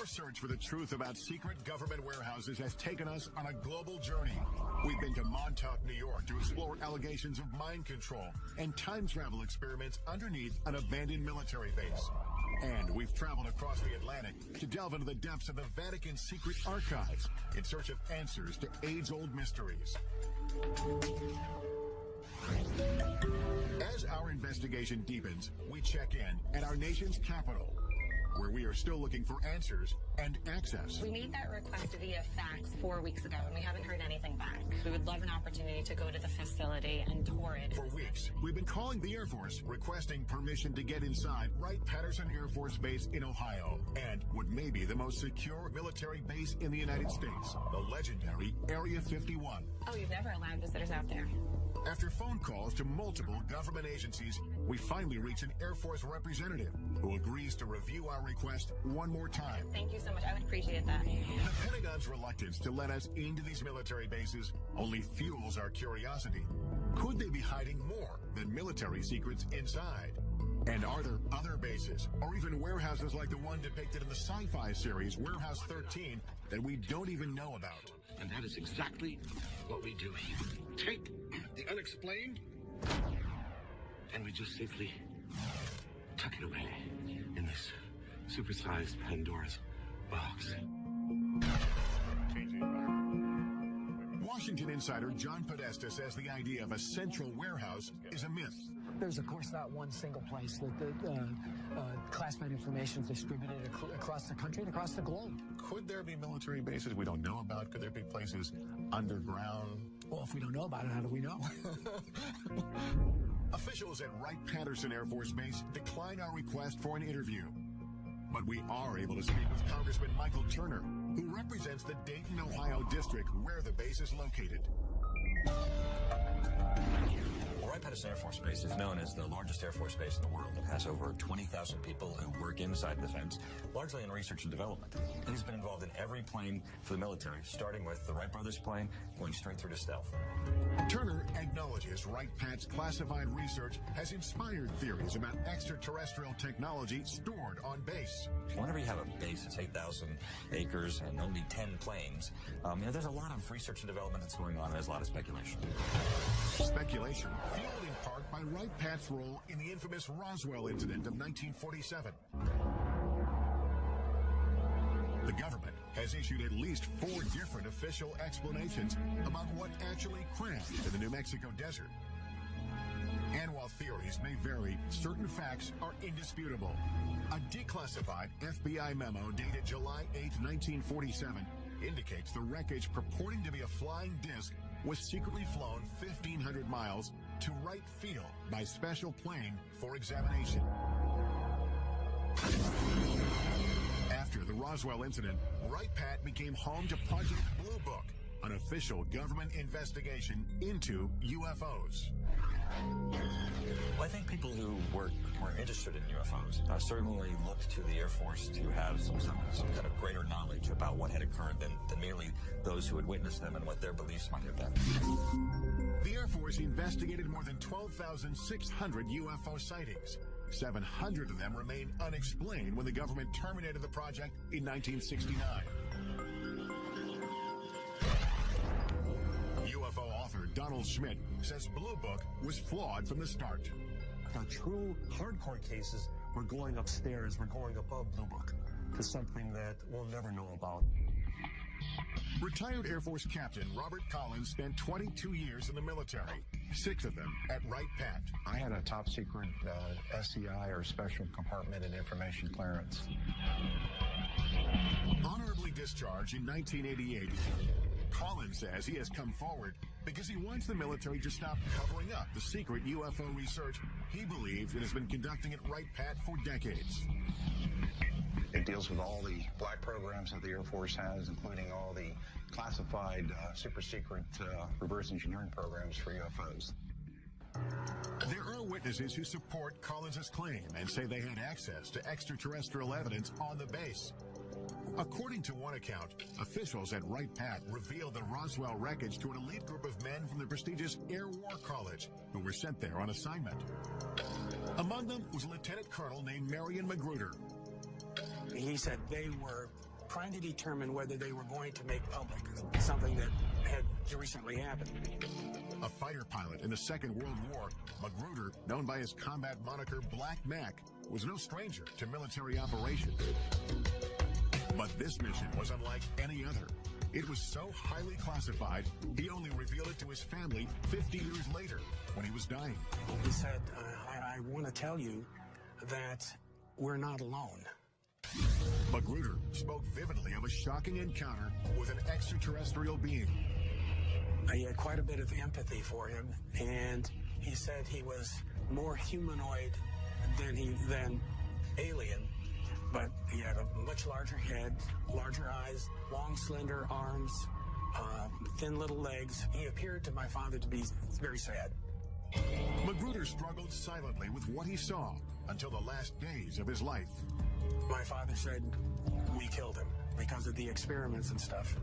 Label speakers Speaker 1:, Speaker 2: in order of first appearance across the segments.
Speaker 1: Our search for the truth about secret government warehouses has taken us on a global journey. We've been to Montauk, New York to explore allegations of mind control and time travel experiments underneath an abandoned military base. And we've traveled across the Atlantic to delve into the depths of the Vatican's secret archives in search of answers to age-old mysteries. As our investigation deepens, we check in at our nation's capital, where we are still looking for answers and access.
Speaker 2: We made that request via fax 4 weeks ago, and we haven't heard anything back. We would love an opportunity to go to the facility and tour it.
Speaker 1: For weeks, we've been calling the Air Force, requesting permission to get inside Wright-Patterson Air Force Base in Ohio, and what may be the most secure military base in the United States, the legendary Area 51.
Speaker 2: Oh, you've never allowed visitors out there?
Speaker 1: After phone calls to multiple government agencies, we finally reach an Air Force representative who agrees to review our request one more time.
Speaker 2: Thank you so much. I would appreciate that.
Speaker 1: The Pentagon's reluctance to let us into these military bases only fuels our curiosity. Could they be hiding more than military secrets inside? And are there other bases, or even warehouses like the one depicted in the sci-fi series Warehouse 13 that we don't even know about?
Speaker 3: And that is exactly what we do here. Take the unexplained, and we just safely tuck it away in this supersized Pandora's box.
Speaker 1: Washington insider John Podesta says the idea of a central warehouse is a myth.
Speaker 4: There's, of course, not one single place that the classified information is distributed across the country and across the globe.
Speaker 1: Could there be military bases we don't know about? Could there be places underground?
Speaker 4: Well, if we don't know about it, how do we know?
Speaker 1: Officials at Wright-Patterson Air Force Base decline our request for an interview. But we are able to speak with Congressman Michael Turner, who represents the Dayton, Ohio district where the base is located.
Speaker 5: Wright-Patterson Air Force Base is known as the largest Air Force base in the world. It has over 20,000 people who work inside the fence, largely in research and development. It has been involved in every plane for the military, starting with the Wright brothers plane, going straight through to stealth.
Speaker 1: Turner acknowledges Wright-Pat's classified research has inspired theories about extraterrestrial technology stored on base.
Speaker 5: Whenever you have a base that's 8,000 acres and only 10 planes, there's a lot of research and development that's going on, and there's a lot of speculation.
Speaker 1: Speculation fueled in part by Wright-Pat's role in the infamous Roswell incident of 1947. The government has issued at least 4 different official explanations about what actually crashed in the New Mexico desert. And while theories may vary, certain facts are indisputable. A declassified FBI memo dated July 8, 1947, indicates the wreckage purporting to be a flying disc was secretly flown 1,500 miles to Wright Field by special plane for examination. After the Roswell incident, Wright-Pat became home to Project Blue Book, an official government investigation into UFOs.
Speaker 5: Well, I think people who were interested in UFOs certainly looked to the Air Force to have some kind of greater knowledge about what had occurred than merely those who had witnessed them and what their beliefs might have been.
Speaker 1: The Air Force investigated more than 12,600 UFO sightings. 700 of them remain unexplained when the government terminated the project in 1969. UFO author Donald Schmidt says Blue Book was flawed from the start.
Speaker 6: The true hardcore cases were going upstairs, we're going above Blue Book to something that we'll never know about.
Speaker 1: Retired Air Force Captain Robert Collins spent 22 years in the military, 6 of them at Wright-Pat.
Speaker 7: I had a top secret SCI, or Special Compartment and Information Clearance.
Speaker 1: Honorably discharged in 1988, Collins says he has come forward because he wants the military to stop covering up the secret UFO research he believes it has been conducting at Wright-Pat for decades.
Speaker 7: It deals with all the black programs that the Air Force has, including all the classified super secret reverse engineering programs for UFOs.
Speaker 1: There are witnesses who support Collins' claim and say they had access to extraterrestrial evidence on the base. According to one account, officials at Wright-Pat revealed the Roswell wreckage to an elite group of men from the prestigious Air War College who were sent there on assignment. Among them was a lieutenant colonel named Marion Magruder.
Speaker 4: He said they were
Speaker 8: trying to determine whether they were going to make public something that had recently happened.
Speaker 1: A fighter pilot in the Second World War, Magruder, known by his combat moniker Black Mac, was no stranger to military operations. But this mission was unlike any other. It was so highly classified, he only revealed it to his family 50 years later when he was dying.
Speaker 8: He said, I want to tell you that we're not alone.
Speaker 1: Magruder spoke vividly of a shocking encounter with an extraterrestrial being.
Speaker 8: I had quite a bit of empathy for him, and he said he was more humanoid than alien, but he had a much larger head, larger eyes, long, slender arms, thin little legs. He appeared to my father to be very sad.
Speaker 1: Magruder struggled silently with what he saw until the last days of his life.
Speaker 8: My father said we killed him because of the experiments and stuff.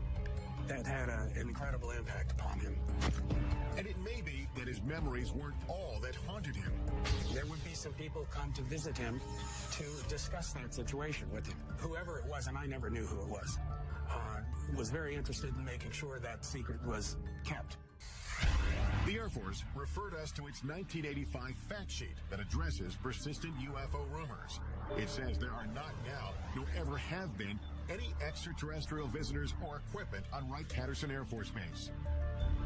Speaker 8: That had an incredible impact upon him.
Speaker 1: And it may be that his memories weren't all that haunted him.
Speaker 8: There would be some people come to visit him to discuss that situation with him. Whoever it was, and I never knew who it was very interested in making sure that secret was kept.
Speaker 1: The Air Force referred us to its 1985 fact sheet that addresses persistent UFO rumors. It says there are not now, nor ever have been, any extraterrestrial visitors or equipment on Wright-Patterson Air Force Base.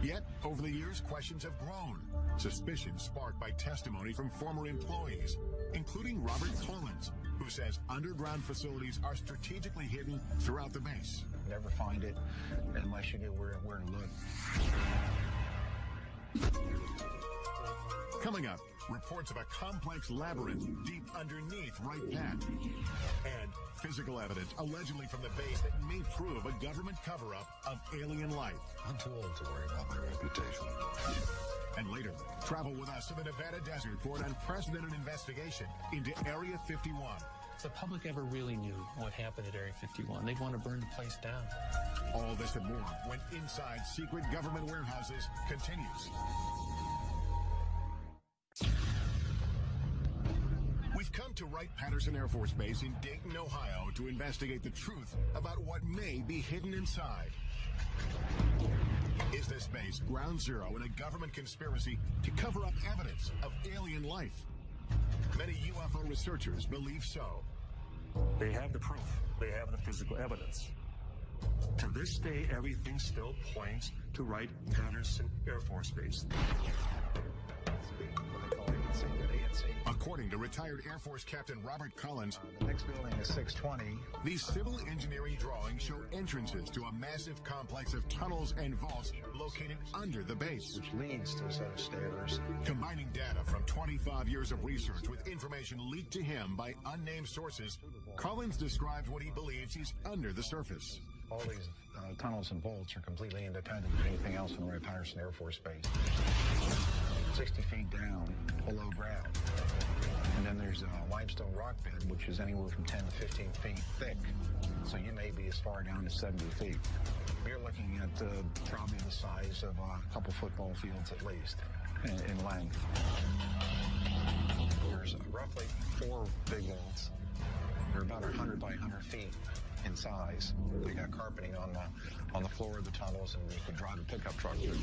Speaker 1: Yet, over the years, questions have grown. Suspicions sparked by testimony from former employees, including Robert Collins, who says underground facilities are strategically hidden throughout the base.
Speaker 7: Never find it unless you know where to look.
Speaker 1: Coming up, reports of a complex labyrinth deep underneath Wright Pat. And physical evidence allegedly from the base that may prove a government cover-up of alien life.
Speaker 7: I'm too old to worry about my reputation.
Speaker 1: And later, travel with us to the Nevada desert for an unprecedented investigation into Area 51.
Speaker 9: If the public ever really knew what happened at Area 51, they'd want to burn the place down.
Speaker 1: All this and more when Inside Secret Government Warehouses continues. We've come to Wright-Patterson Air Force Base in Dayton, Ohio to investigate the truth about what may be hidden inside. Is this base ground zero in a government conspiracy to cover up evidence of alien life? Many UFO researchers believe so.
Speaker 6: They have the proof. They have the physical evidence. To this day, everything still points to Wright-Patterson Air Force Base.
Speaker 1: According to retired Air Force Captain Robert Collins,
Speaker 7: the next building is 620.
Speaker 1: These civil engineering drawings show entrances to a massive complex of tunnels and vaults located under the base,
Speaker 7: which leads to a set of stairs.
Speaker 1: Combining data from 25 years of research with information leaked to him by unnamed sources, Collins describes what he believes is under the surface.
Speaker 7: All these tunnels and vaults are completely independent of anything else in Wright-Patterson Air Force Base. 60 feet down, below ground. And then there's a limestone rock bed, which is anywhere from 10 to 15 feet thick. So you may be as far down as 70 feet. You're looking at probably the size of a couple football fields at least in length. There's roughly 4 big vaults. They're about 100 by 100 feet in size. They got carpeting on the floor of the tunnels, and you could drive a pickup truck through.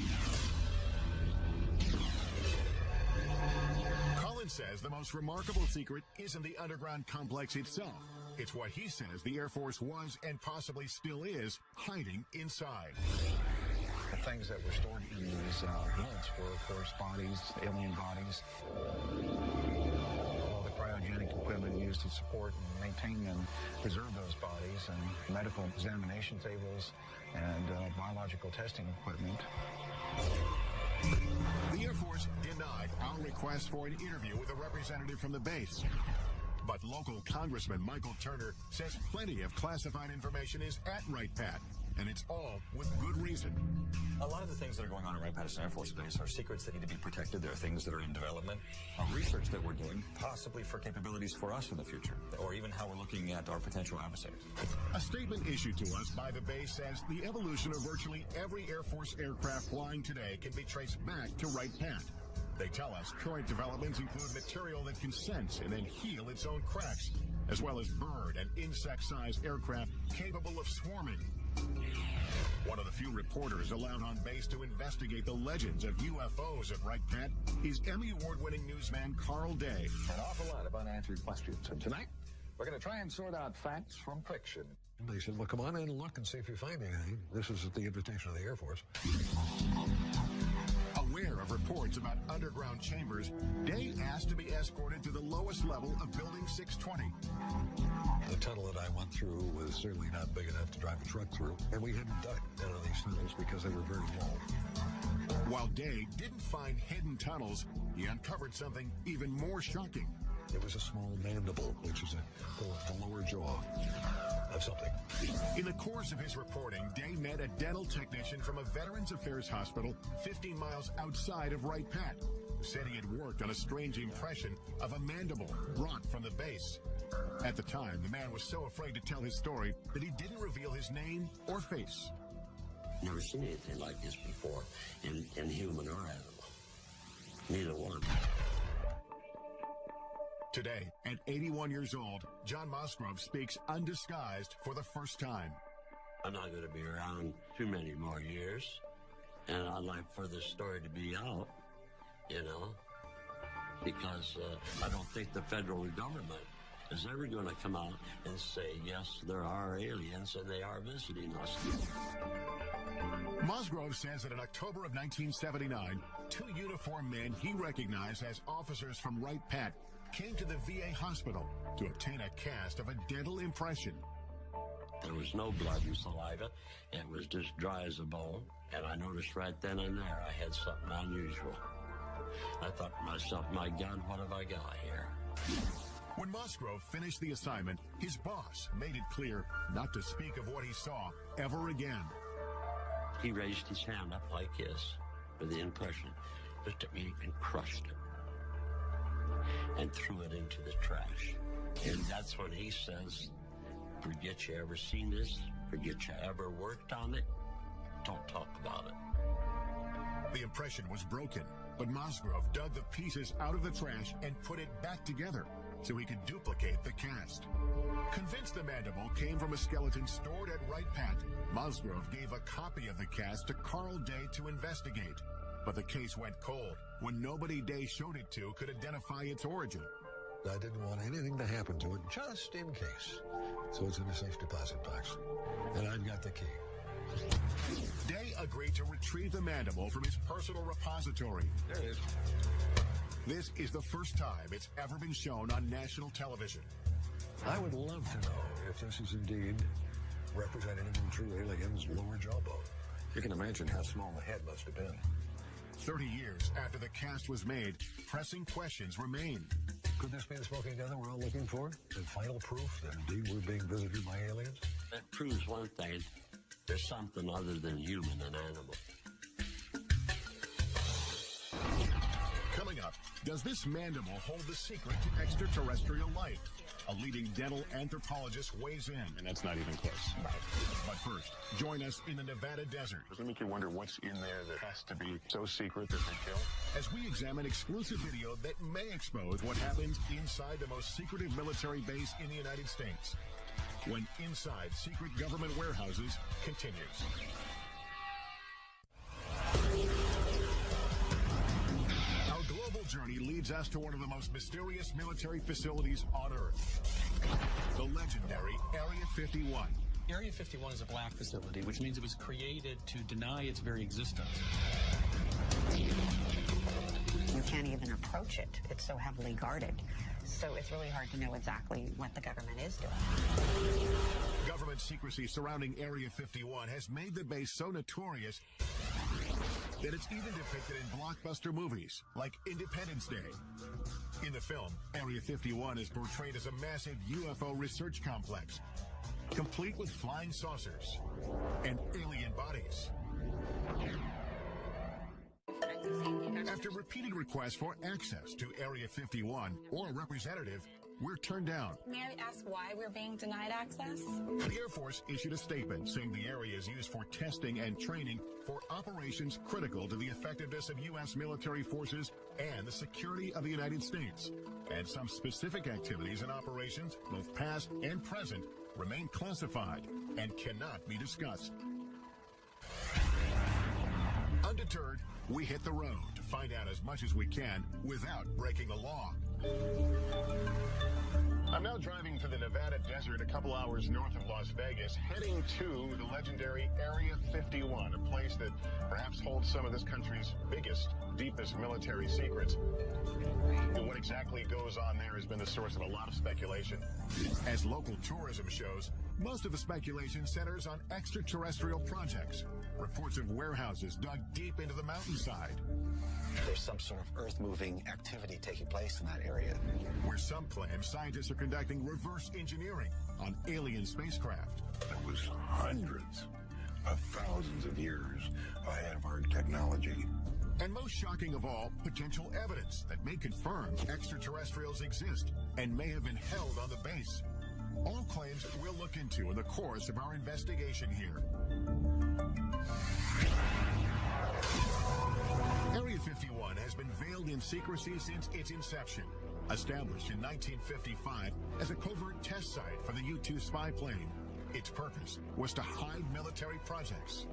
Speaker 1: Collins says the most remarkable secret isn't the underground complex itself. It's what he says the Air Force was and possibly still is hiding inside.
Speaker 7: The things that were stored in these vaults were, of course, bodies, alien bodies. All the cryogenic equipment used to support and maintain and preserve those bodies, and medical examination tables and biological testing equipment.
Speaker 1: The Air Force denied our request for an interview with a representative from the base. But local Congressman Michael Turner says plenty of classified information is at Wright-Pat, and it's all with good reason.
Speaker 5: A lot of the things that are going on at Wright-Patterson Air Force Base are secrets that need to be protected. There are things that are in development, research that we're doing, possibly for capabilities for us in the future, or even how we're looking at our potential adversaries.
Speaker 1: A statement issued to us by the base says the evolution of virtually every Air Force aircraft flying today can be traced back to Wright-Pat. They tell us current developments include material that can sense and then heal its own cracks, as well as bird and insect-sized aircraft capable of swarming. One of the few reporters allowed on base to investigate the legends of UFOs at Wright Pat is Emmy Award-winning newsman Carl Day.
Speaker 10: An awful lot of unanswered questions. And tonight, we're going to try and sort out facts from fiction.
Speaker 11: They said, well, come on in and look and see if you find anything. This is at the invitation of the Air Force.
Speaker 1: Aware of reports about underground chambers, Day asked to be escorted to the lowest level of Building 620.
Speaker 11: The tunnel that I went through was certainly not big enough to drive a truck through, and we hadn't dug none of these tunnels because they were very low.
Speaker 1: While Day didn't find hidden tunnels, he uncovered something even more shocking.
Speaker 11: It was a small mandible, which is the lower jaw of something.
Speaker 1: In the course of his reporting, Day met a dental technician from a Veterans Affairs hospital 15 miles outside of Wright Pat, who said he had worked on a strange impression of a mandible brought from the base. At the time, the man was so afraid to tell his story that he didn't reveal his name or face.
Speaker 12: Never seen anything like this before in human or animal. Neither one.
Speaker 1: Today, at 81 years old, John Musgrove speaks undisguised for the first time.
Speaker 12: I'm not going to be around too many more years, and I'd like for this story to be out, you know, because I don't think the federal government is ever going to come out and say, yes, there are aliens and they are visiting us.
Speaker 1: Musgrove says that in October of 1979, two uniformed men he recognized as officers from Wright Pat came to the VA hospital to obtain a cast of a dental impression.
Speaker 12: There was no blood and saliva. It was just dry as a bone. And I noticed right then and there I had something unusual. I thought to myself, my God, what have I got here?
Speaker 1: When Musgrove finished the assignment, his boss made it clear not to speak of what he saw ever again.
Speaker 12: He raised his hand up like this for the impression, looked at me and crushed it and threw it into the trash. And that's when he says, forget you ever seen this, forget you ever worked on it, don't talk about it.
Speaker 1: The impression was broken, but Musgrove dug the pieces out of the trash and put it back together so he could duplicate the cast. Convinced the mandible came from a skeleton stored at Wright Pat, Musgrove gave a copy of the cast to Carl Day to investigate. But the case went cold when nobody Day showed it to could identify its origin.
Speaker 11: I didn't want anything to happen to it, just in case. So it's in a safe deposit box. And I've got the key.
Speaker 1: Day agreed to retrieve the mandible from his personal repository.
Speaker 11: There it is.
Speaker 1: This is the first time it's ever been shown on national television.
Speaker 11: I would love to know if this is indeed representative of true aliens' lower jawbone. You can imagine how small the head must have been.
Speaker 1: 30 years after the cast was made, pressing questions remain.
Speaker 11: Could this be the smoking gun that we're all looking for? The final proof that indeed we're being visited by aliens?
Speaker 12: It proves one thing. There's something other than human and animal.
Speaker 1: Coming up, does this mandible hold the secret to extraterrestrial life? A leading dental anthropologist weighs in.
Speaker 13: And that's not even close.
Speaker 1: But first, join us in the Nevada desert.
Speaker 13: Does it make you wonder what's in there that has to be so secret that they kill?
Speaker 1: As we examine exclusive video that may expose what happens inside the most secretive military base in the United States. When Inside Secret Government Warehouses continues. Our global journey leads us to one of the most mysterious military facilities on Earth. The legendary Area 51.
Speaker 9: Area 51 is a black facility, which means it was created to deny its very existence.
Speaker 14: You can't even approach it. It's so heavily guarded. So it's really hard to know exactly what the government is doing.
Speaker 1: Government secrecy surrounding Area 51 has made the base so notorious that it's even depicted in blockbuster movies like Independence Day. In the film, Area 51 is portrayed as a massive UFO research complex, complete with flying saucers and alien bodies. After repeated requests for access to Area 51 or a representative, were turned down.
Speaker 2: May I ask why we're being denied access?
Speaker 1: The Air Force issued a statement saying the area is used for testing and training for operations critical to the effectiveness of U.S. military forces and the security of the United States. And some specific activities and operations, both past and present, remain classified and cannot be discussed. Undeterred, we hit the road to find out as much as we can without breaking the law.
Speaker 13: I'm now driving through the Nevada desert a couple hours north of Las Vegas, heading to the legendary Area 51, a place that perhaps holds some of this country's biggest, deepest military secrets. And what exactly goes on there has been the source of a lot of speculation.
Speaker 1: As local tourism shows, most of the speculation centers on extraterrestrial projects. Reports of warehouses dug deep into the mountainside.
Speaker 15: There's some sort of earth-moving activity taking place in that area.
Speaker 1: Where some claim scientists are conducting reverse engineering on alien spacecraft.
Speaker 11: That was hundreds of thousands of years ahead of our technology.
Speaker 1: And most shocking of all, potential evidence that may confirm extraterrestrials exist and may have been held on the base. All claims we'll look into in the course of our investigation here. Area 51 has been veiled in secrecy since its inception. Established in 1955 as a covert test site for the U-2 spy plane, its purpose was to hide military projects.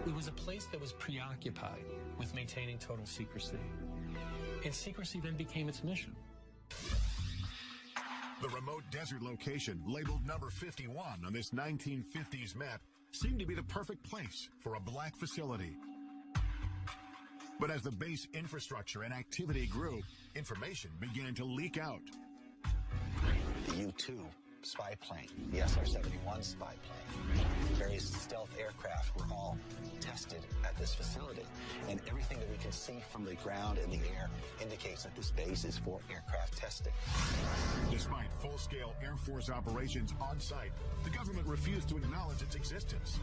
Speaker 9: It was a place that was preoccupied with maintaining total secrecy. And secrecy then became its mission.
Speaker 1: The remote desert location, labeled number 51 on this 1950s map, seemed to be the perfect place for a black facility. But as the base infrastructure and activity grew, information began to leak out.
Speaker 15: The U-2 spy plane, the SR-71 spy plane, various stealth aircraft were all tested at this facility. And everything that we can see from the ground and the air indicates that this base is for aircraft testing.
Speaker 1: Despite full-scale Air Force operations on site, the government refused to acknowledge its existence.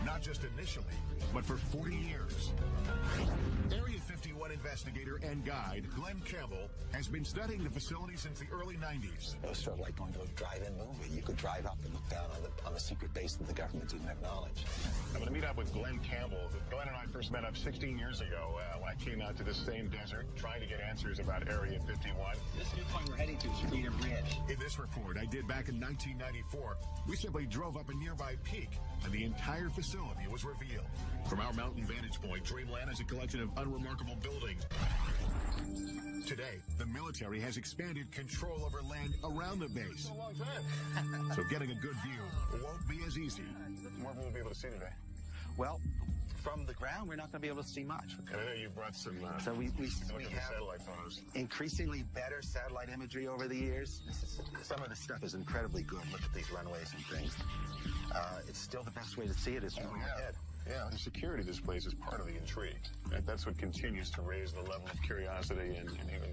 Speaker 1: Not just initially, but for 40 years. Area 51 investigator and guide Glenn Campbell has been studying the facility since the early 90s.
Speaker 15: It was sort of like going to a drive-in movie. You could drive up and look down on the secret base that the government didn't acknowledge.
Speaker 13: I'm going to meet up with Glenn Campbell. Glenn and I first met up 16 years ago when I came out to this same desert trying to get answers about Area 51.
Speaker 15: This new point we're heading to is Freedom Bridge.
Speaker 1: In this report I did back in 1994, we simply drove up a nearby peak and the entire facility was revealed. From our mountain vantage point, Dreamland is a collection of unremarkable buildings. Today, the military has expanded control over land around the base.
Speaker 13: A long time.
Speaker 1: So getting a good view won't be as easy.
Speaker 13: More we'll be able to see today.
Speaker 15: Well, from the ground, we're not going to be able to see much.
Speaker 13: And I know you brought some
Speaker 15: so we have
Speaker 13: satellite photos.
Speaker 15: Increasingly better satellite imagery over the years. Some of the stuff is incredibly good. Look at these runways and things. It's still the best way to see it is from overhead.
Speaker 13: Yeah, the security of this place is part of the intrigue. That's what continues to raise the level of curiosity and even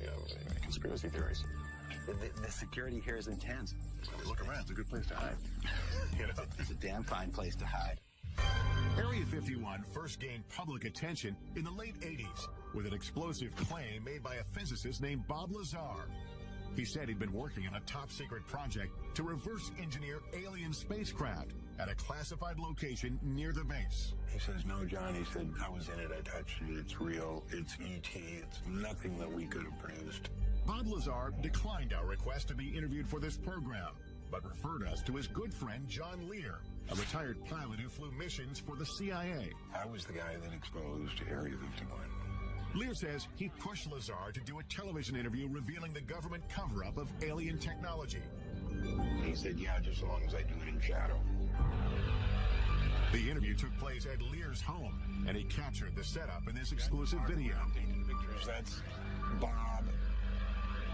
Speaker 13: conspiracy theories.
Speaker 15: The security here is intense.
Speaker 13: Look around. It's a good place to hide. You know?
Speaker 15: It's a damn fine place to hide.
Speaker 1: Area 51 first gained public attention in the late 80s with an explosive claim made by a physicist named Bob Lazar. He said he'd been working on a top-secret project to reverse engineer alien spacecraft at a classified location near the base.
Speaker 11: He says, no, John, he said, I was in it, I touched it, it's real, it's E.T., it's nothing that we could have produced.
Speaker 1: Bob Lazar declined our request to be interviewed for this program, but referred us to his good friend John Lear, a retired pilot who flew missions for the CIA.
Speaker 11: I was the guy that exposed Area 51.
Speaker 1: Lear says he pushed Lazar to do a television interview revealing the government cover-up of alien technology.
Speaker 11: He said, yeah, just as long as I do it in shadow.
Speaker 1: The interview took place at Lear's home, and he captured the setup in this exclusive video.
Speaker 11: Pictures, that's Bob.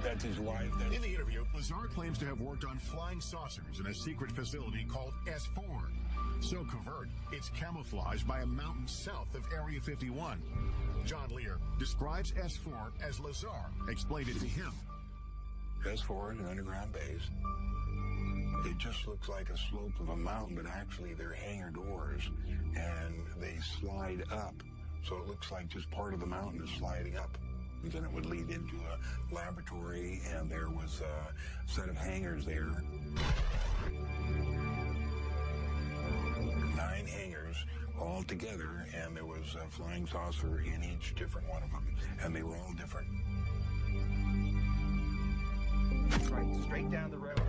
Speaker 11: That's his wife.
Speaker 1: In the interview, Lazar claims to have worked on flying saucers in a secret facility called S4. So covert, it's camouflaged by a mountain south of Area 51. John Lear describes S4 as Lazar explained it to him.
Speaker 11: S4 is an underground base. It just looks like a slope of a mountain, but actually they're hangar doors, and they slide up. So it looks like just part of the mountain is sliding up. Then it would lead into a laboratory, and there was a set of hangars there. 9 hangars all together, and there was a flying saucer in each different one of them, and they were all different.
Speaker 15: Right, straight down the road.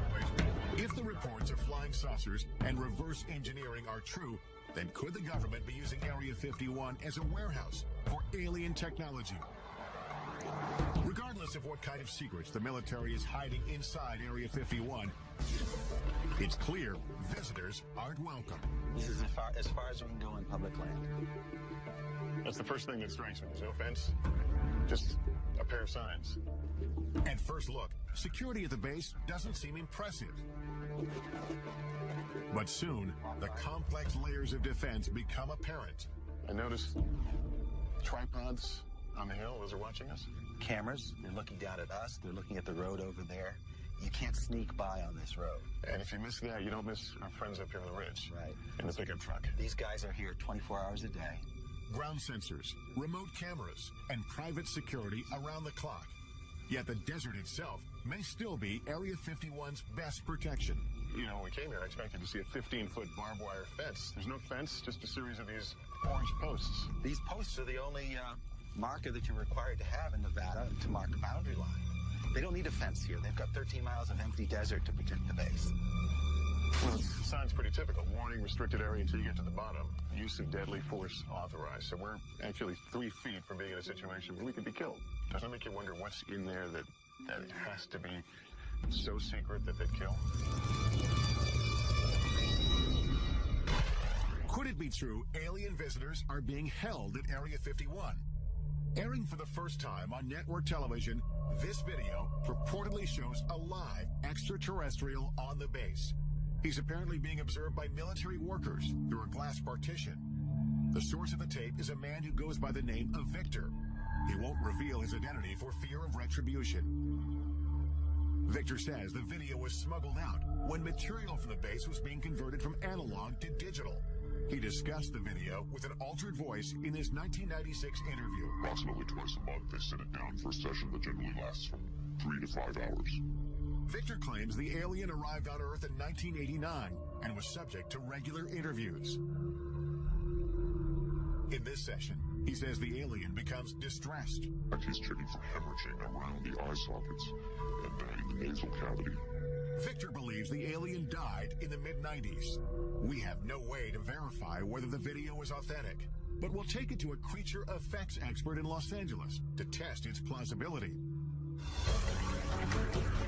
Speaker 1: If the reports of flying saucers and reverse engineering are true, then could the government be using Area 51 as a warehouse for alien technology? Regardless of what kind of secrets the military is hiding inside Area 51, it's clear visitors aren't welcome.
Speaker 15: This is as far as we can go in public land.
Speaker 13: That's the first thing that strikes me. There's no fence, just a pair of signs.
Speaker 1: At first look, security at the base doesn't seem impressive. But soon, the complex layers of defense become apparent.
Speaker 13: I noticed tripods on the hill. Those are watching us.
Speaker 15: Cameras, they're looking down at us. They're looking at the road over there. You can't sneak by on this road.
Speaker 13: And if you miss that, you don't miss our friends up here on the ridge.
Speaker 15: Right.
Speaker 13: In the pickup truck.
Speaker 15: These guys are here 24 hours a day.
Speaker 1: Ground sensors, remote cameras, and private security around the clock. Yet the desert itself may still be Area 51's best protection.
Speaker 13: You know, when we came here, I expected to see a 15-foot barbed wire fence. There's no fence, just a series of these orange posts.
Speaker 15: These posts are the only marker that you're required to have in Nevada to mark a boundary line. They don't need a fence here. They've got 13 miles of empty desert to protect the base.
Speaker 13: Well, the sign's pretty typical. Warning, restricted area until you get to the bottom. Use of deadly force authorized. So we're actually 3 feet from being in a situation where we could be killed. Doesn't it make you wonder what's in there that it has to be so secret that they'd kill?
Speaker 1: Could it be true alien visitors are being held at Area 51? Airing for the first time on network television, this video purportedly shows a live extraterrestrial on the base. He's apparently being observed by military workers through a glass partition. The source of the tape is a man who goes by the name of Victor. He won't reveal his identity for fear of retribution. Victor says the video was smuggled out when material from the base was being converted from analog to digital. He discussed the video with an altered voice in his 1996 interview.
Speaker 16: Approximately twice a month, they sit it down for a session that generally lasts from 3 to 5 hours.
Speaker 1: Victor claims the alien arrived on Earth in 1989 and was subject to regular interviews. In this session, he says the alien becomes distressed.
Speaker 16: He's checking for hemorrhaging around the eye sockets and in the nasal cavity.
Speaker 1: Victor believes the alien died in the mid-90s. We have no way to verify whether the video is authentic, but we'll take it to a creature effects expert in Los Angeles to test its plausibility.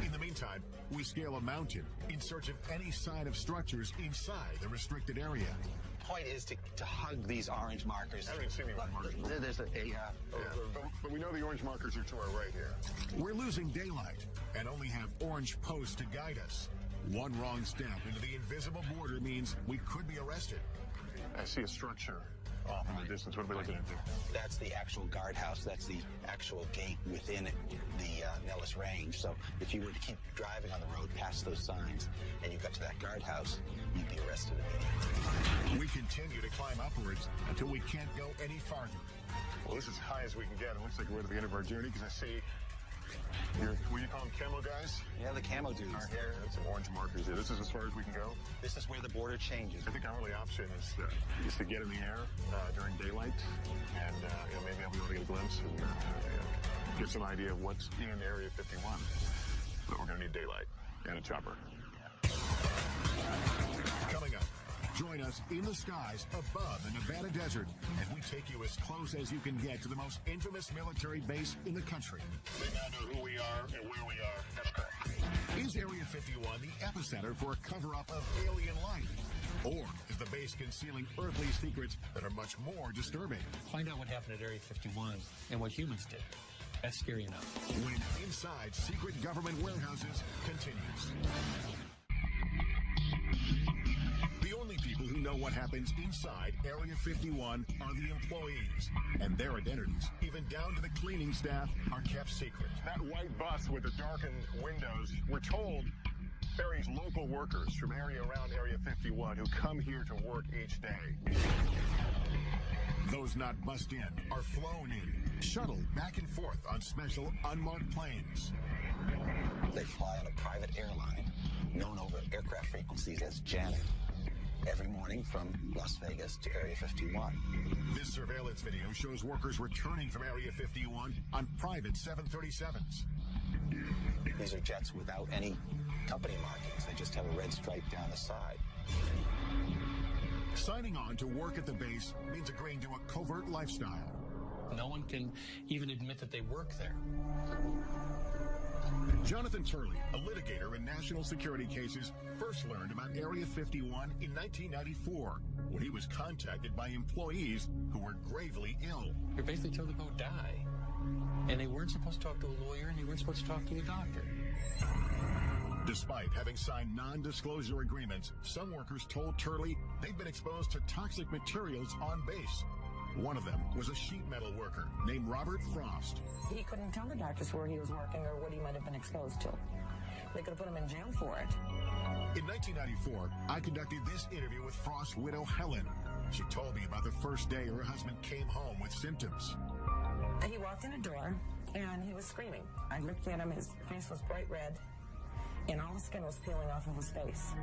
Speaker 1: In the meantime, we scale a mountain in search of any sign of structures inside the restricted area.
Speaker 15: The point is to hug these orange markers.
Speaker 13: I haven't seen the orange markers.
Speaker 15: There's
Speaker 13: but we know the orange markers are to our right here.
Speaker 1: We're losing daylight and only have orange posts to guide us. One wrong step into the invisible border means we could be arrested.
Speaker 13: I see a structure off in the distance. What are we looking at there?
Speaker 15: That's the actual guardhouse. That's the actual gate within the Nellis Range. So if you were to keep driving on the road past those signs and you got to that guardhouse, you'd be arrested immediately.
Speaker 1: We continue to climb upwards until we can't go any farther.
Speaker 13: Well, this is as high as we can get. It looks like we're at the end of our journey because I see what do you call them, camo guys?
Speaker 15: Yeah, the camo dudes.
Speaker 13: There, that's some orange markers here. This is as far as we can go.
Speaker 15: This is where the border changes.
Speaker 13: I think our only option is to get in the air during daylight, and maybe I'll be able to get a glimpse and get some idea of what's in Area 51. But we're going to need daylight and a chopper.
Speaker 1: Coming up, join us in the skies above the Nevada desert as we take you as close as you can get to the most infamous military base in the country.
Speaker 13: They now know who we are and where we are. That's correct.
Speaker 1: Is Area 51 the epicenter for a cover-up of alien life? Or is the base concealing earthly secrets that are much more disturbing?
Speaker 9: Find out what happened at Area 51 and what humans did. That's scary enough.
Speaker 1: When Inside Secret Government Warehouses continues. The only people who know what happens inside Area 51 are the employees, and their identities, even down to the cleaning staff, are kept secret.
Speaker 13: That white bus with the darkened windows, we're told, ferries local workers from around Area 51 who come here to work each day.
Speaker 1: Those not bussed in are flown in, shuttled back and forth on special unmarked planes.
Speaker 15: They fly on a private airline known over aircraft frequencies as Janet every morning from Las Vegas to Area 51.
Speaker 1: This surveillance video shows workers returning from Area 51 on private 737s.
Speaker 15: These are jets without any company markings. They just have a red stripe down the side.
Speaker 1: Signing on to work at the base means agreeing to a covert lifestyle.
Speaker 9: No one can even admit that they work there.
Speaker 1: Jonathan Turley, a litigator in national security cases, first learned about Area 51 in 1994 when he was contacted by employees who were gravely ill.
Speaker 9: You're basically told to go die. And they weren't supposed to talk to a lawyer, and they weren't supposed to talk to a doctor.
Speaker 1: Despite having signed non-disclosure agreements, some workers told Turley they'd been exposed to toxic materials on base. One of them was a sheet metal worker named Robert Frost.
Speaker 17: He couldn't tell the doctors where he was working or what he might have been exposed to. They could have put him in jail for it.
Speaker 1: In 1994, I conducted this interview with Frost's widow, Helen. She told me about the first day her husband came home with symptoms.
Speaker 17: He walked in a door, and he was screaming. I looked at him. His face was bright red, and all the skin was peeling off of his face.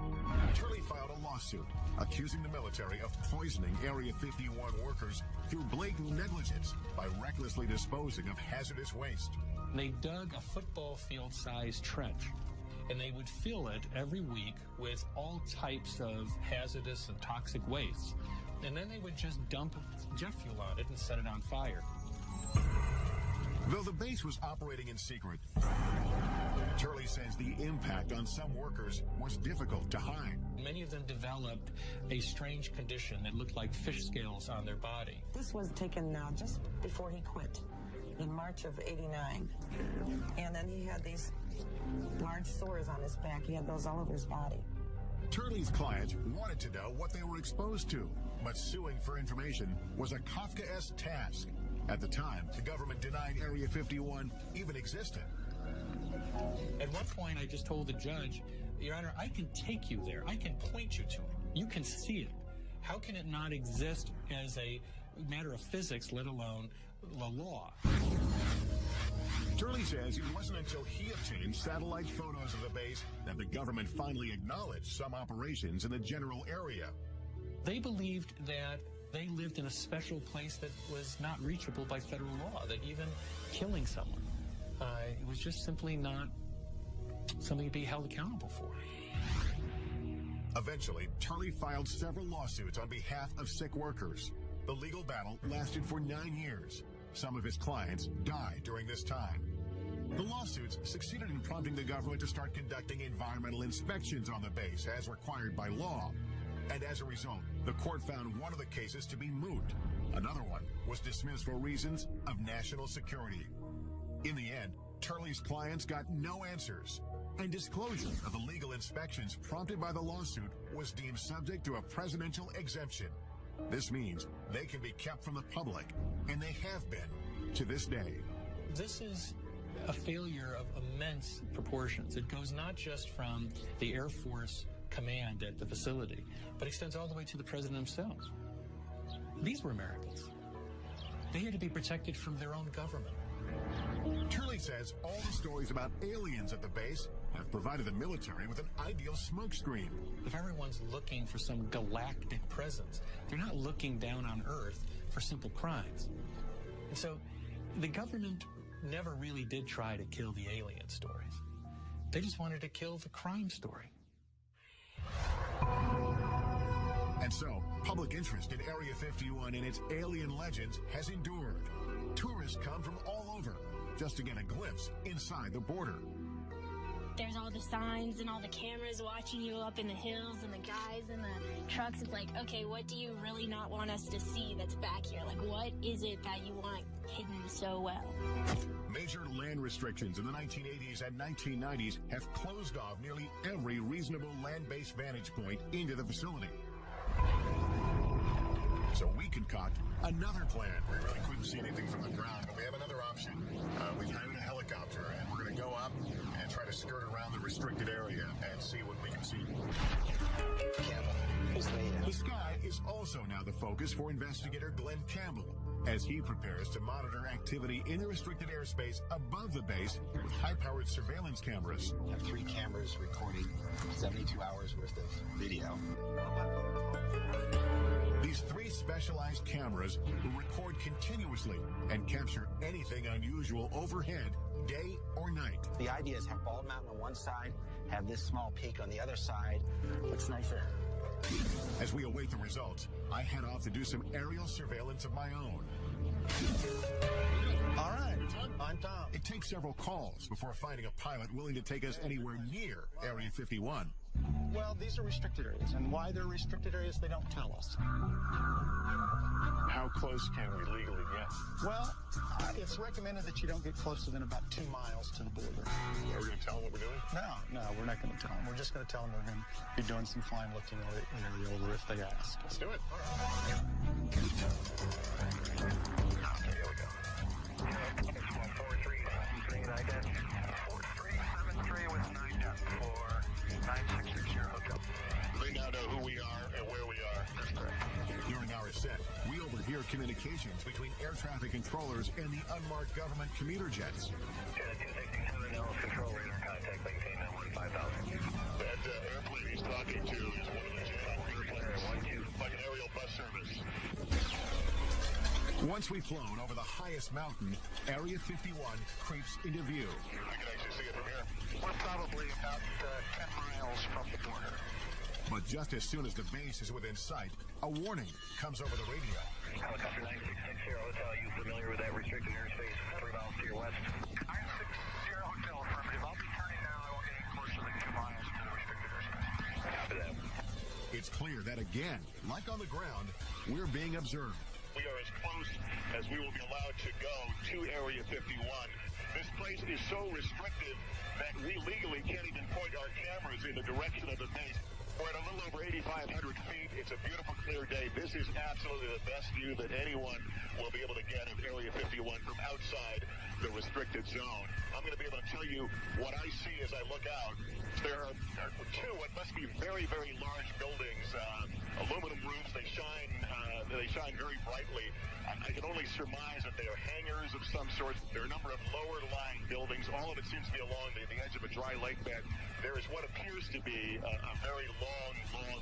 Speaker 1: Turley filed a lawsuit accusing the military of poisoning Area 51 workers through blatant negligence by recklessly disposing of hazardous waste.
Speaker 9: They dug a football field-sized trench, and they would fill it every week with all types of hazardous and toxic wastes. And then they would just dump jet fuel on it and set it on fire.
Speaker 1: Though the base was operating in secret, Turley says the impact on some workers was difficult to hide.
Speaker 9: Many of them developed a strange condition that looked like fish scales on their body.
Speaker 17: This was taken just before he quit in March of '89. And then he had these large sores on his back. He had those all over his body.
Speaker 1: Turley's clients wanted to know what they were exposed to, but suing for information was a Kafkaesque task. At the time, the government denied Area 51 even existed.
Speaker 9: At one point, I just told the judge, Your Honor, I can take you there. I can point you to it. You can see it. How can it not exist as a matter of physics, let alone the law?
Speaker 1: Turley says it wasn't until he obtained satellite photos of the base that the government finally acknowledged some operations in the general area.
Speaker 9: They believed that they lived in a special place that was not reachable by federal law, that even killing someone, it was just simply not something to be held accountable for.
Speaker 1: Eventually, Turley filed several lawsuits on behalf of sick workers. The legal battle lasted for 9 years. Some of his clients died during this time. The lawsuits succeeded in prompting the government to start conducting environmental inspections on the base as required by law. And as a result, the court found one of the cases to be moot. Another one was dismissed for reasons of national security. In the end, Turley's clients got no answers, and disclosure of the legal inspections prompted by the lawsuit was deemed subject to a presidential exemption. This means they can be kept from the public, and they have been to this day.
Speaker 9: This is a failure of immense proportions. It goes not just from the Air Force command at the facility, but extends all the way to the president himself. These were Americans. They had to be protected from their own government.
Speaker 1: Turley says all the stories about aliens at the base have provided the military with an ideal smokescreen.
Speaker 9: If everyone's looking for some galactic presence, they're not looking down on Earth for simple crimes. And so the government never really did try to kill the alien stories. They just wanted to kill the crime story.
Speaker 1: And so, public interest in Area 51 and its alien legends has endured. Tourists come from all over just to get a glimpse inside the border.
Speaker 18: There's all the signs and all the cameras watching you up in the hills and the guys in the trucks. It's like, okay, what do you really not want us to see that's back here? Like, what is it that you want hidden so well?
Speaker 1: Major land restrictions in the 1980s and 1990s have closed off nearly every reasonable land-based vantage point into the facility. So we concoct another plan. We really couldn't see anything from the ground, but we have another option. We've hired a helicopter, and we're going to go up and try to skirt around the restricted area and see what we can see.
Speaker 15: Campbell, who's the
Speaker 1: The sky is is also now the focus for investigator Glenn Campbell as he prepares to monitor activity in the restricted airspace above the base with high-powered surveillance cameras.
Speaker 15: We have 3 cameras recording 72 hours worth of video.
Speaker 1: These 3 specialized cameras will record continuously and capture anything unusual overhead, day or night.
Speaker 15: The idea is have Bald Mountain on one side, have this small peak on the other side. Looks nicer.
Speaker 1: As we await the results, I head off to do some aerial surveillance of my own.
Speaker 7: All right, I'm Tom.
Speaker 1: It takes several calls before finding a pilot willing to take us anywhere near Area 51.
Speaker 7: Well, these are restricted areas, and why they're restricted areas, they don't tell us.
Speaker 13: How close can we legally get?
Speaker 7: Well, it's recommended that you don't get closer than about 2 miles to the border.
Speaker 13: Are we going to tell them what we're doing?
Speaker 7: No, we're not going to tell them. We're just going to tell them we're going to be doing some flying looking area over if they ask.
Speaker 13: Let's do it.
Speaker 3: Okay, here we go. 4373, 4373 with 9 depth for 9660 hotel.
Speaker 13: They now know who we are and where we are.
Speaker 3: That's correct.
Speaker 1: During our ascent, we overhear communications between air traffic controllers and the unmarked government commuter jets.
Speaker 3: 267 L control radar contact, maintain at 15,000.
Speaker 13: That airplane he's talking to is one of the
Speaker 3: airplanes,
Speaker 13: like an aerial bus service.
Speaker 1: Once we've flown over the highest mountain, Area 51 creeps into view.
Speaker 13: I can actually see it from here.
Speaker 3: We're probably about 10 miles from the border.
Speaker 1: But just as soon as the base is within sight, a warning comes over the radio.
Speaker 3: Helicopter 9660 Hotel, you familiar with that restricted airspace 3 miles to your west? 960 Hotel, affirmative. I'll be turning now. I won't get any closer than 2 miles to the restricted airspace. Copy that.
Speaker 1: It's clear that again, like on the ground, we're being observed.
Speaker 13: We are as close as we will be allowed to go to Area 51. This place is so restrictive that we legally can't even point our cameras in the direction of the base. We're at a little over 8,500 feet. It's a beautiful, clear day. This is absolutely the best view that anyone will be able to get of Area 51 from outside the restricted zone. I'm going to be able to tell you what I see as I look out. There are 2 what must be very, very large buildings, aluminum roofs. They shine very brightly. I can only surmise that they are hangars of some sort. There are a number of lower-lying buildings. All of it seems to be along the edge of a dry lake bed. There is what appears to be a very long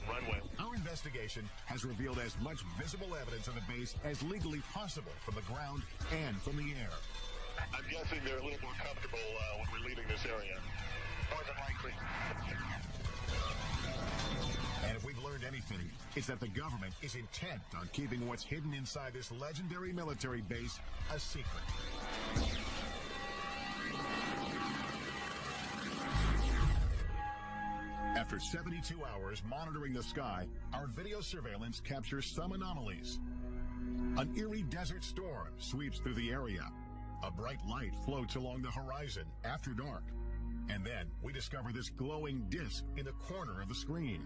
Speaker 13: runway.
Speaker 1: Our investigation has revealed as much visible evidence of the base as legally possible from the ground and from the air.
Speaker 13: I'm guessing they're a little more comfortable when we're leaving this area.
Speaker 3: More than likely.
Speaker 1: And if we've learned anything, it's that the government is intent on keeping what's hidden inside this legendary military base a secret. After 72 hours monitoring the sky, our video surveillance captures some anomalies. An eerie desert storm sweeps through the area. A bright light floats along the horizon after dark. And then we discover this glowing disc in the corner of the screen.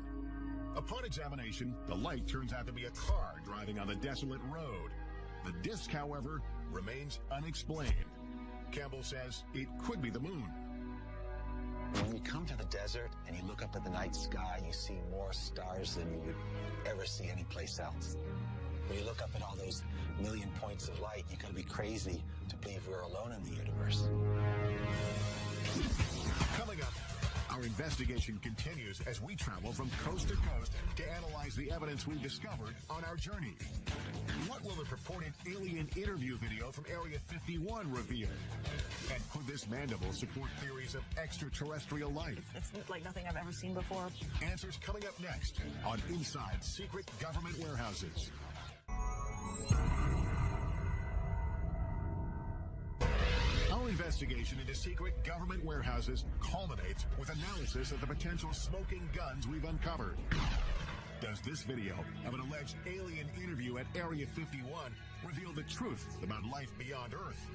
Speaker 1: Upon examination, the light turns out to be a car driving on the desolate road. The disc, however, remains unexplained. Campbell says it could be the moon.
Speaker 15: When you come to the desert and you look up at the night sky, you see more stars than you would ever see anyplace else. When you look up at all those million points of light, you gotta be crazy to believe we're alone in the universe.
Speaker 1: Coming up, our investigation continues as we travel from coast to coast to analyze the evidence we've discovered on our journey. What will the purported alien interview video from Area 51 reveal? And could this mandible support theories of extraterrestrial life?
Speaker 17: It's like nothing I've ever seen before.
Speaker 1: Answers coming up next on Inside Secret Government Warehouses. Our investigation into secret government warehouses culminates with analysis of the potential smoking guns we've uncovered. Does this video of an alleged alien interview at Area 51 reveal the truth about life beyond Earth?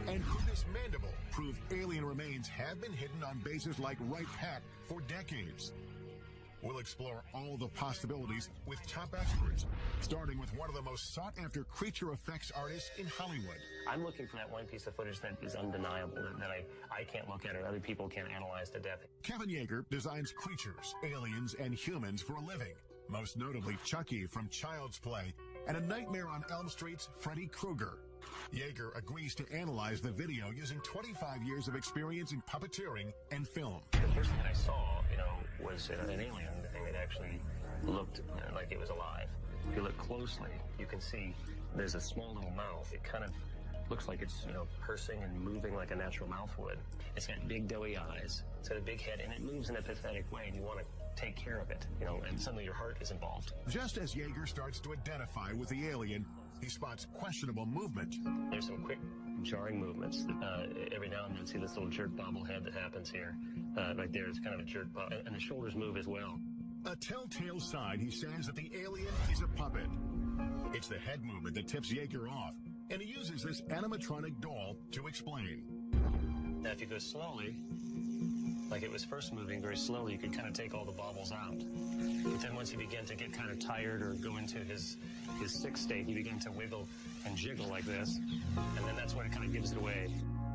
Speaker 1: And could this mandible prove alien remains have been hidden on bases like Wright Pat for decades? We'll explore all the possibilities with top experts, starting with one of the most sought-after creature effects artists in Hollywood.
Speaker 19: I'm looking for that one piece of footage that is undeniable, that I can't look at it, other people can't analyze to death.
Speaker 1: Kevin Yeager designs creatures, aliens, and humans for a living. most notably Chucky from Child's Play and A Nightmare on Elm Street's Freddy Krueger. Yeager agrees to analyze the video using 25 years of experience in puppeteering and film.
Speaker 19: The first thing I saw, was an alien. It actually looked like it was alive. If you look closely, you can see there's a small little mouth. It kind of looks like it's, pursing and moving like a natural mouth would. It's got big doughy eyes. It's got a big head, and it moves in a pathetic way, and you want to take care of it, and suddenly your heart is involved.
Speaker 1: Just as Yeager starts to identify with the alien, he spots questionable movement.
Speaker 19: There's some quick, jarring movements. Every now and then, see this little jerk bobblehead that happens here. Right there, it's kind of a jerk bob, and the shoulders move as well.
Speaker 1: A telltale sign, he says, that the alien is a puppet. It's the head movement that tips Yeager off, and he uses this animatronic doll to explain.
Speaker 19: Now, if you go slowly, like it was first moving very slowly, you could kind of take all the bobbles out. But then once you begin to get kind of tired or go into his sick state, you begin to wiggle and jiggle like this, and then that's when it kind of gives it away.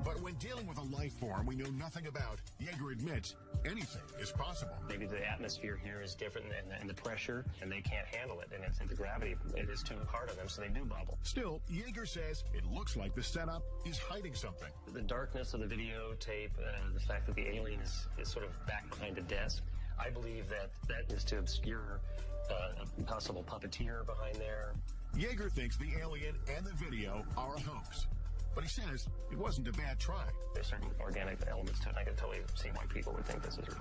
Speaker 1: But when dealing with a life form we know nothing about, Yeager admits anything is possible.
Speaker 19: Maybe the atmosphere here is different and the pressure, and they can't handle it, and the gravity, it is too hard on them, so they do bobble.
Speaker 1: Still, Yeager says it looks like the setup is hiding something.
Speaker 19: The darkness of the videotape, the fact that the alien is sort of back behind a desk, I believe that is to obscure a possible puppeteer behind there.
Speaker 1: Yeager thinks the alien and the video are a hoax. But he says it wasn't a bad try.
Speaker 19: There's certain organic elements to it. I can totally see why people would think this is real.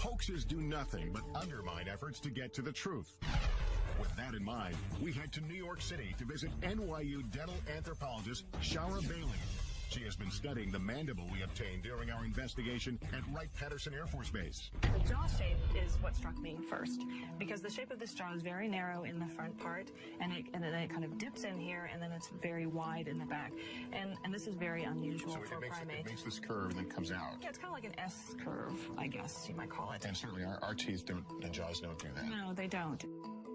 Speaker 1: Hoaxes do nothing but undermine efforts to get to the truth. With that in mind, we head to New York City to visit NYU dental anthropologist Shara Bailey. She has been studying the mandible we obtained during our investigation at Wright-Patterson Air Force Base.
Speaker 20: The jaw shape is what struck me first, because the shape of this jaw is very narrow in the front part, and then it kind of dips in here, and then it's very wide in the back. And this is very unusual for a primate.
Speaker 13: It makes this curve and then comes out.
Speaker 20: Yeah, it's kind of like an S curve, I guess you might call it.
Speaker 13: And certainly our teeth and jaws don't do that.
Speaker 20: No, they don't.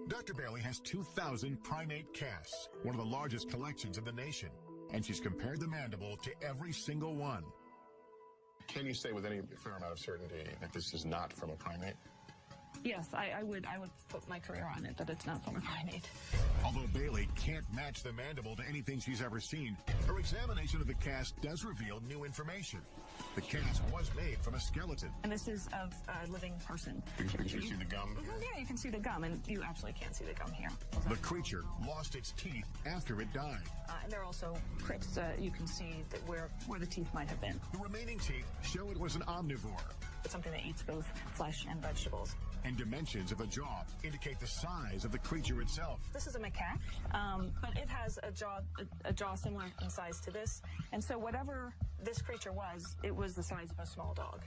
Speaker 1: Dr. Bailey has 2,000 primate casts, one of the largest collections in the nation. And she's compared the mandible to every single one.
Speaker 13: Can you say with any fair amount of certainty that this is not from a primate?
Speaker 20: Yes, I would put my career on it that it's not from a primate.
Speaker 1: Although Bailey can't match the mandible to anything she's ever seen, her examination of the cast does reveal new information. The cast was made from a skeleton.
Speaker 20: And this is of a living person.
Speaker 13: You see the gum?
Speaker 20: Yeah, you can see the gum, and you actually can't see the gum here.
Speaker 1: The creature lost its teeth after it died.
Speaker 20: And there are also crypts. You can see that where the teeth might have been.
Speaker 1: The remaining teeth show it was an omnivore.
Speaker 20: It's something that eats both flesh and vegetables.
Speaker 1: And dimensions of the jaw indicate the size of the creature itself.
Speaker 20: This is a macaque, but it has a jaw similar in size to this. And so whatever this creature was, it was the size of a small dog.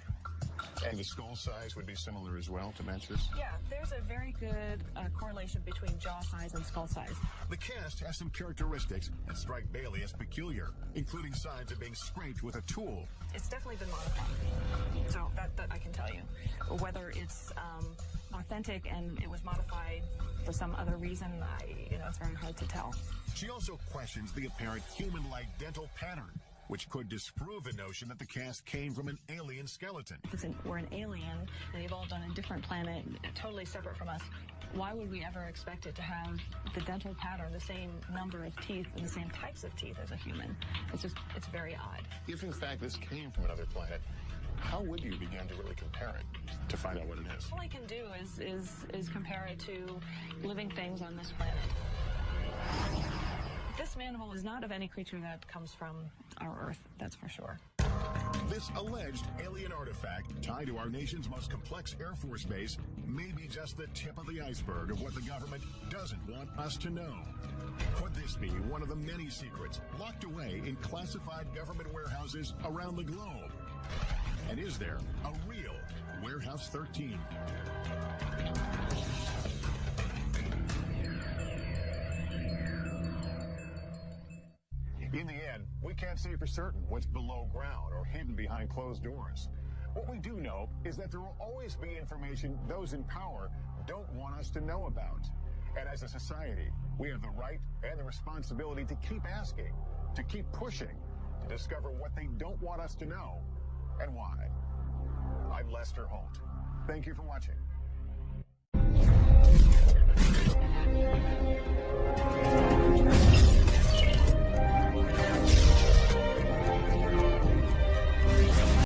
Speaker 13: And the skull size would be similar as well to match this?
Speaker 20: Yeah, there's a very good correlation between jaw size and skull size.
Speaker 1: The cast has some characteristics that strike Bailey as peculiar, including signs of being scraped with a tool.
Speaker 20: It's definitely been modified, so that I can tell you. Whether it's authentic and it was modified for some other reason, it's very hard to tell.
Speaker 1: She also questions the apparent human-like dental pattern, which could disprove the notion that the cast came from an alien skeleton.
Speaker 20: Listen, we're an alien that evolved on a different planet, totally separate from us. Why would we ever expect it to have the dental pattern, the same number of teeth, and the same types of teeth as a human? It's very odd.
Speaker 13: If, in fact, this came from another planet, how would you begin to really compare it to find out what it is?
Speaker 20: All I can do is compare it to living things on this planet. This mandible is not of any creature that comes from our Earth, that's for sure.
Speaker 1: This alleged alien artifact tied to our nation's most complex Air Force base may be just the tip of the iceberg of what the government doesn't want us to know. Could this be one of the many secrets locked away in classified government warehouses around the globe? And is there a real Warehouse 13?
Speaker 13: In the end, we can't say for certain what's below ground or hidden behind closed doors. What we do know is that there will always be information those in power don't want us to know about. And as a society, we have the right and the responsibility to keep asking, to keep pushing, to discover what they don't want us to know and why. I'm Lester Holt. Thank you for watching.